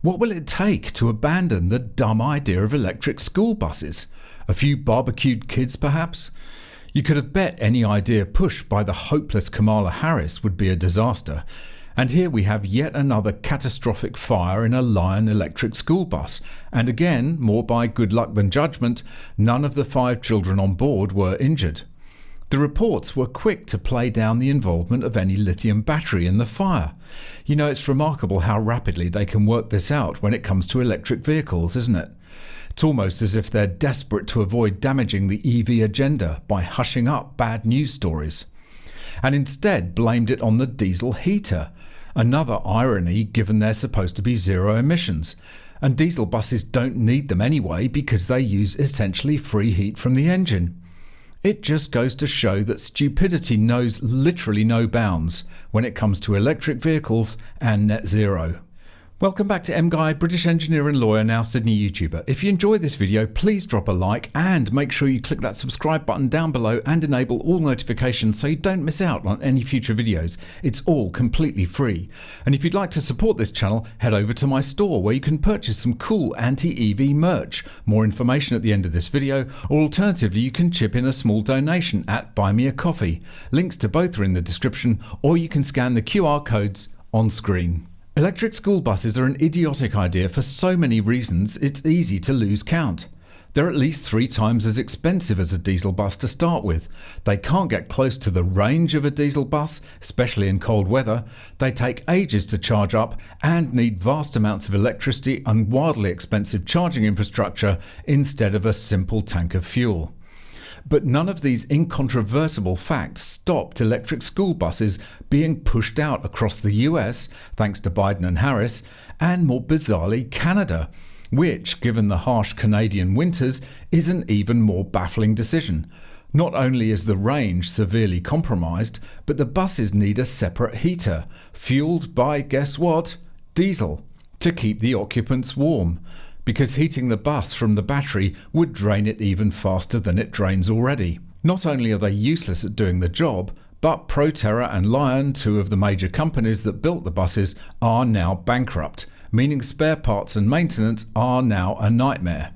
What will it take to abandon the dumb idea of electric school buses? A few barbecued kids, perhaps? You could have bet any idea pushed by the hopeless Kamala Harris would be a disaster. And here we have yet another catastrophic fire in a Lion electric school bus. And again, more by good luck than judgment, none of the 5 children on board were injured. The reports were quick to play down the involvement of any lithium battery in the fire. You know, it's remarkable how rapidly they can work this out when it comes to electric vehicles, isn't it? It's almost as if they're desperate to avoid damaging the EV agenda by hushing up bad news stories. And instead blamed it on the diesel heater. Another irony given they're supposed to be zero emissions. And diesel buses don't need them anyway because they use essentially free heat from the engine. It just goes to show that stupidity knows literally no bounds when it comes to electric vehicles and net zero. Welcome back to MGUY, British engineer and lawyer, now Sydney YouTuber. If you enjoyed this video, please drop a like and make sure you click that subscribe button down below and enable all notifications so you don't miss out on any future videos. It's all completely free. And if you'd like to support this channel, head over to my store where you can purchase some cool anti-EV merch. More information at the end of this video, or alternatively you can chip in a small donation at Buy Me a Coffee. Links to both are in the description, or you can scan the QR codes on screen. Electric school buses are an idiotic idea for so many reasons it's easy to lose count. They're at least 3 times as expensive as a diesel bus to start with. They can't get close to the range of a diesel bus, especially in cold weather. They take ages to charge up and need vast amounts of electricity and wildly expensive charging infrastructure instead of a simple tank of fuel. But none of these incontrovertible facts stopped electric school buses being pushed out across the US, thanks to Biden and Harris, and more bizarrely Canada, which, given the harsh Canadian winters, is an even more baffling decision. Not only is the range severely compromised, but the buses need a separate heater, fueled by, guess what? Diesel, to keep the occupants warm. Because heating the bus from the battery would drain it even faster than it drains already. Not only are they useless at doing the job, but Proterra and Lion, 2 of the major companies that built the buses, are now bankrupt, meaning spare parts and maintenance are now a nightmare.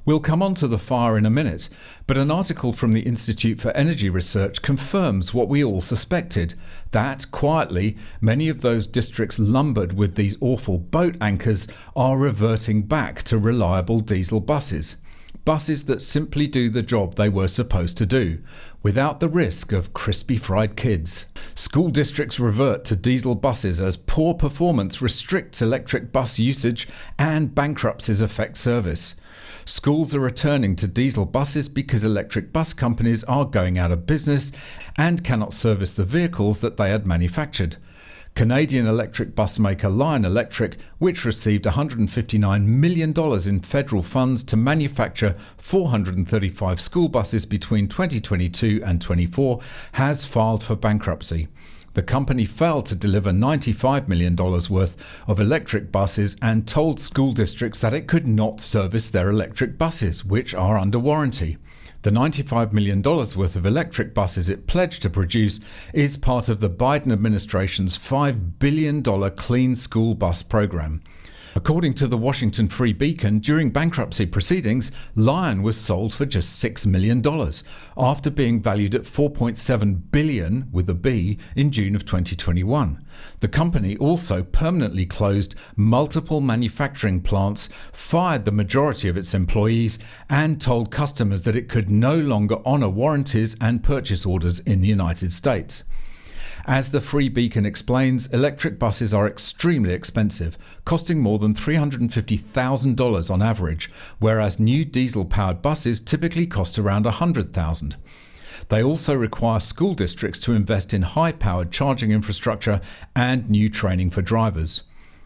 We'll come on to the fire in a minute, but an article from the Institute for Energy Research confirms what we all suspected, that, quietly, many of those districts lumbered with these awful boat anchors are reverting back to reliable diesel buses. Buses that simply do the job they were supposed to do, without the risk of crispy fried kids. School districts revert to diesel buses as poor performance restricts electric bus usage and bankruptcies affect service. Schools are returning to diesel buses because electric bus companies are going out of business and cannot service the vehicles that they had manufactured. Canadian electric bus maker Lion Electric, which received $159 million in federal funds to manufacture 435 school buses between 2022 and 24, has filed for bankruptcy. The company failed to deliver $95 million worth of electric buses and told school districts that it could not service their electric buses, which are under warranty. The $95 million worth of electric buses it pledged to produce is part of the Biden administration's $5 billion Clean School Bus program. According to the Washington Free Beacon, during bankruptcy proceedings, Lion was sold for just $6 million, after being valued at $4.7 billion with a B in June of 2021. The company also permanently closed multiple manufacturing plants, fired the majority of its employees, and told customers that it could no longer honor warranties and purchase orders in the United States. As the Free Beacon explains, electric buses are extremely expensive, costing more than $350,000 on average, whereas new diesel-powered buses typically cost around $100,000. They also require school districts to invest in high-powered charging infrastructure and new training for drivers.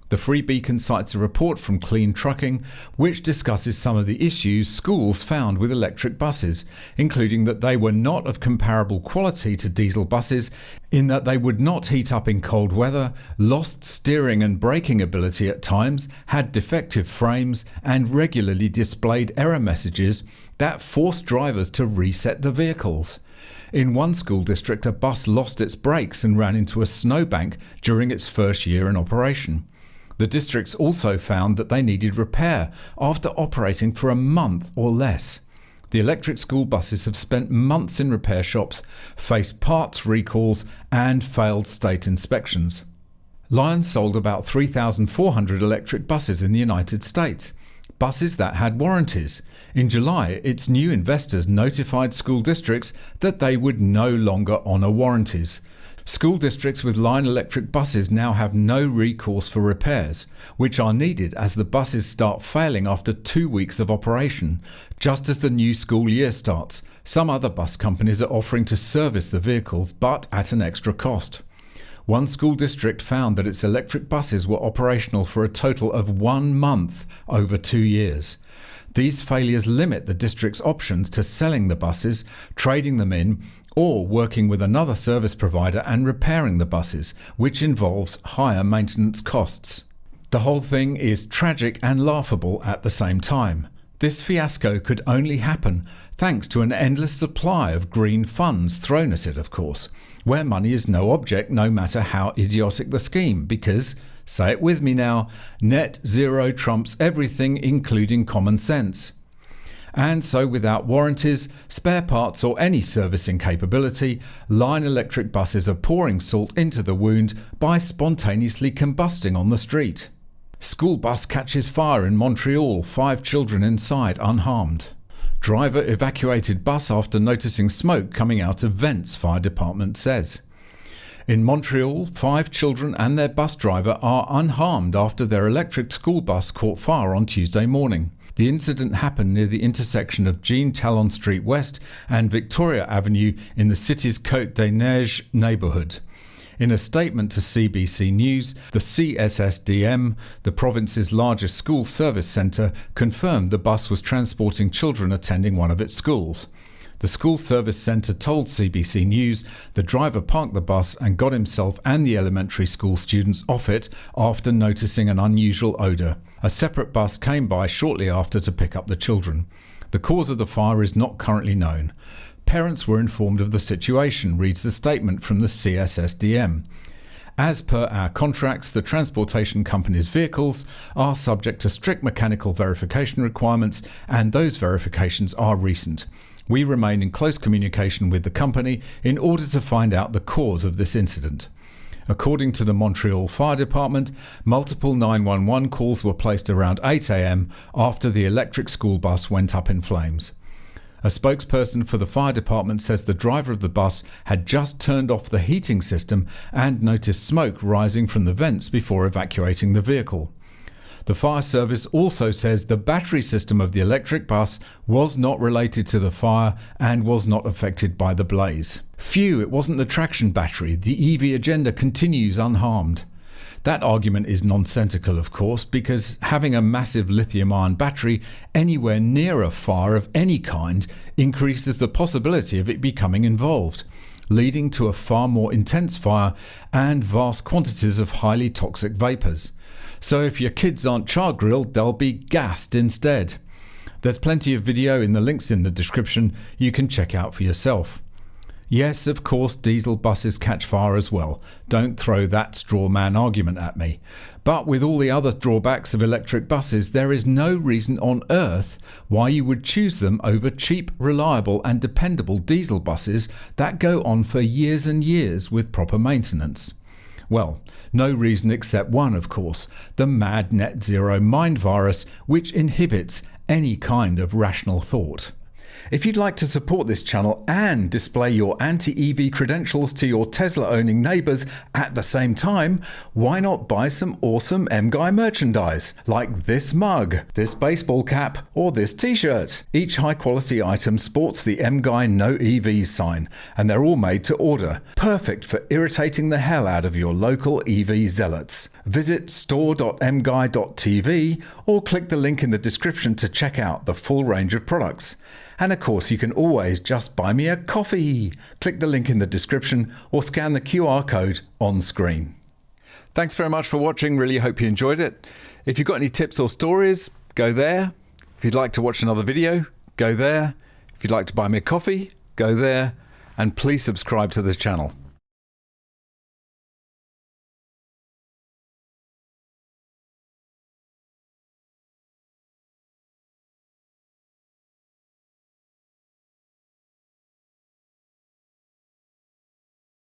The Free Beacon cites a report from Clean Trucking, which discusses some of the issues schools found with electric buses, including that they were not of comparable quality to diesel buses, in that they would not heat up in cold weather, lost steering and braking ability at times, had defective frames, and regularly displayed error messages that forced drivers to reset the vehicles. In one school district, a bus lost its brakes and ran into a snowbank during its first year in operation. The districts also found that they needed repair after operating for a month or less. The electric school buses have spent months in repair shops, faced parts recalls and failed state inspections. Lion sold about 3,400 electric buses in the United States, buses that had warranties. In July, its new investors notified school districts that they would no longer honour warranties. School districts with Lion electric buses now have no recourse for repairs, which are needed as the buses start failing after 2 weeks of operation, just as the new school year starts. Some other bus companies are offering to service the vehicles, but at an extra cost. One school district found that its electric buses were operational for a total of 1 month over 2 years. These failures limit the district's options to selling the buses, trading them in, or working with another service provider and repairing the buses, which involves higher maintenance costs. The whole thing is tragic and laughable at the same time. This fiasco could only happen thanks to an endless supply of green funds thrown at it, of course, where money is no object no matter how idiotic the scheme, because, say it with me now, net zero trumps everything, including common sense. And so without warranties, spare parts or any servicing capability, Lion electric buses are pouring salt into the wound by spontaneously combusting on the street. School bus catches fire in Montreal, 5 children inside unharmed. Driver evacuated bus after noticing smoke coming out of vents, fire department says. In Montreal, 5 children and their bus driver are unharmed after their electric school bus caught fire on Tuesday morning. The incident happened near the intersection of Jean Talon Street West and Victoria Avenue in the city's Côte des Neiges neighbourhood. In a statement to CBC News, the CSSDM, the province's largest school service centre, confirmed the bus was transporting children attending one of its schools. The school service centre told CBC News the driver parked the bus and got himself and the elementary school students off it after noticing an unusual odour. A separate bus came by shortly after to pick up the children. The cause of the fire is not currently known. Parents were informed of the situation, reads the statement from the CSSDM. As per our contracts, the transportation company's vehicles are subject to strict mechanical verification requirements, and those verifications are recent. We remain in close communication with the company in order to find out the cause of this incident. According to the Montreal Fire Department, multiple 911 calls were placed around 8 a.m. after the electric school bus went up in flames. A spokesperson for the fire department says the driver of the bus had just turned off the heating system and noticed smoke rising from the vents before evacuating the vehicle. The fire service also says the battery system of the electric bus was not related to the fire and was not affected by the blaze. Phew, it wasn't the traction battery. The EV agenda continues unharmed. That argument is nonsensical, of course, because having a massive lithium-ion battery anywhere near a fire of any kind increases the possibility of it becoming involved, leading to a far more intense fire and vast quantities of highly toxic vapours. So if your kids aren't char-grilled, they'll be gassed instead. There's plenty of video in the links in the description you can check out for yourself. Yes, of course, diesel buses catch fire as well. Don't throw that straw man argument at me. But with all the other drawbacks of electric buses, there is no reason on earth why you would choose them over cheap, reliable and dependable diesel buses that go on for years and years with proper maintenance. Well, no reason except one, of course, the mad net zero mind virus, which inhibits any kind of rational thought. If you'd like to support this channel and display your anti-EV credentials to your Tesla-owning neighbours at the same time, why not buy some awesome MGUY merchandise, like this mug, this baseball cap, or this t-shirt? Each high-quality item sports the MGUY No EVs sign, and they're all made to order, perfect for irritating the hell out of your local EV zealots. Visit store.mguy.tv or click the link in the description to check out the full range of products. And of course, you can always just buy me a coffee. Click the link in the description or scan the QR code on screen. Thanks very much for watching. Really hope you enjoyed it. If you've got any tips or stories, go there. If you'd like to watch another video, go there. If you'd like to buy me a coffee, go there. And please subscribe to this channel.